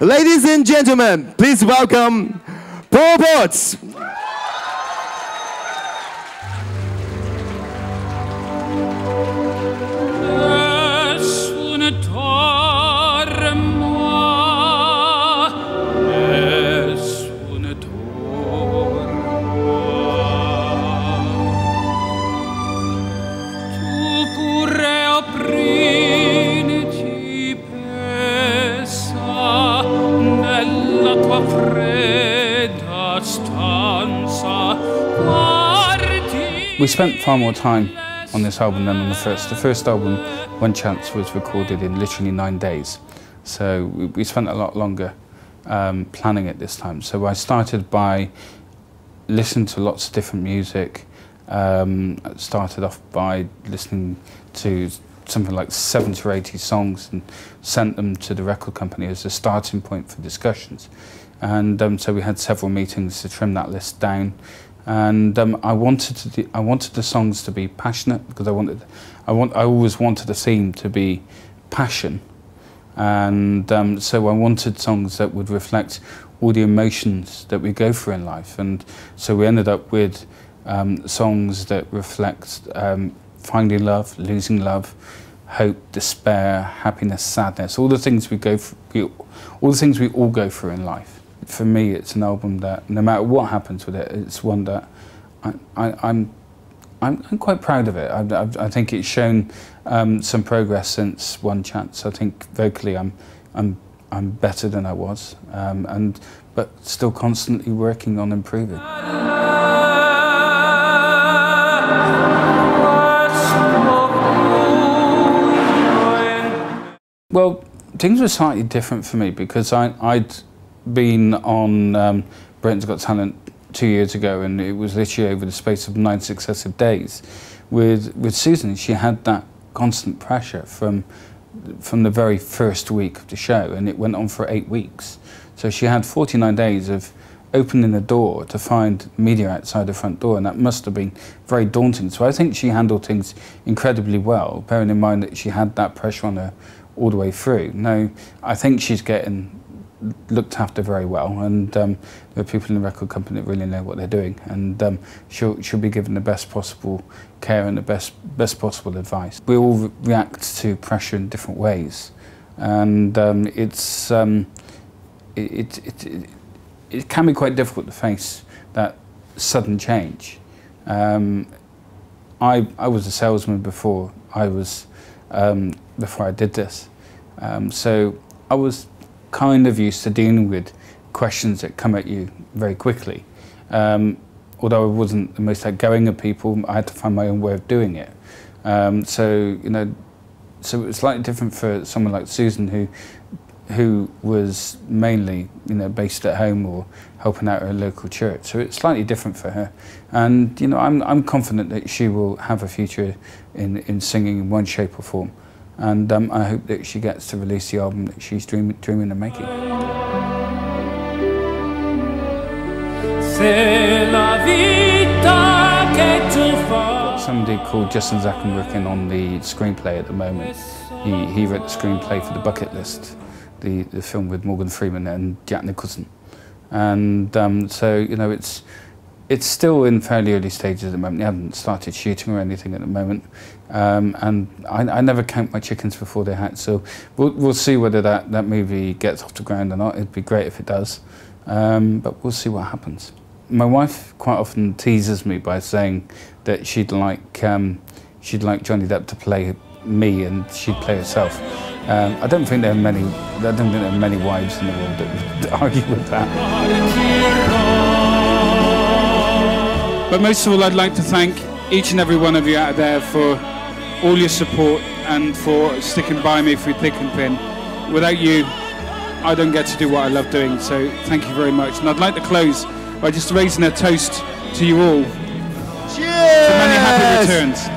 Ladies and gentlemen, please welcome Paul Potts. We spent far more time on this album than on the first. The first album, One Chance, was recorded in literally 9 days. So we spent a lot longer planning it this time. So I started by listening to lots of different music. I started off by listening to something like 70 or 80 songs and sent them to the record company as a starting point for discussions. And so we had several meetings to trim that list down. And I wanted the songs to be passionate, because I always wanted the theme to be passion, and so I wanted songs that would reflect all the emotions that we go through in life. And so we ended up with songs that reflect finding love, losing love, hope, despair, happiness, sadness, all the things we go through, all the things we all go through in life. For me, it's an album that, no matter what happens with it, it's one that I'm quite proud of it. I think it's shown some progress since One Chance. I think vocally I'm better than I was, but still constantly working on improving. Well, things were slightly different for me because I'd been on Britain's Got Talent 2 years ago, and it was literally over the space of 9 successive days. With Susan, she had that constant pressure from the very first week of the show, and it went on for 8 weeks. So she had 49 days of opening the door to find media outside the front door, and that must have been very daunting. So I think she handled things incredibly well, bearing in mind that she had that pressure on her all the way through. Now, I think she's getting looked after very well, and there are people in the record company that really know what they're doing, and she'll be given the best possible care and the best possible advice. We all react to pressure in different ways, and it can be quite difficult to face that sudden change. I was a salesman before I did this, so I was kind of used to dealing with questions that come at you very quickly. Although I wasn't the most outgoing of people, I had to find my own way of doing it. So it was slightly different for someone like Susan, who was mainly based at home or helping out at a local church. So it's slightly different for her, and I'm confident that she will have a future in singing in one shape or form. And I hope that she gets to release the album that she's dreaming of making. Somebody called Justin Zackham working on the screenplay at the moment. He wrote the screenplay for The Bucket List, the film with Morgan Freeman and Jack Nicholson. And so it's still in fairly early stages at the moment. They haven't started shooting or anything at the moment, and I never count my chickens before they hatch. So we'll see whether that movie gets off the ground or not. It'd be great if it does, but we'll see what happens. My wife quite often teases me by saying that she'd like Johnny Depp to play me and she'd play herself. I don't think there are many wives in the world that would argue with that. But most of all, I'd like to thank each and every one of you out there for all your support and for sticking by me through thick and thin. Without you, I don't get to do what I love doing, so thank you very much. And I'd like to close by just raising a toast to you all. Cheers! To many happy returns.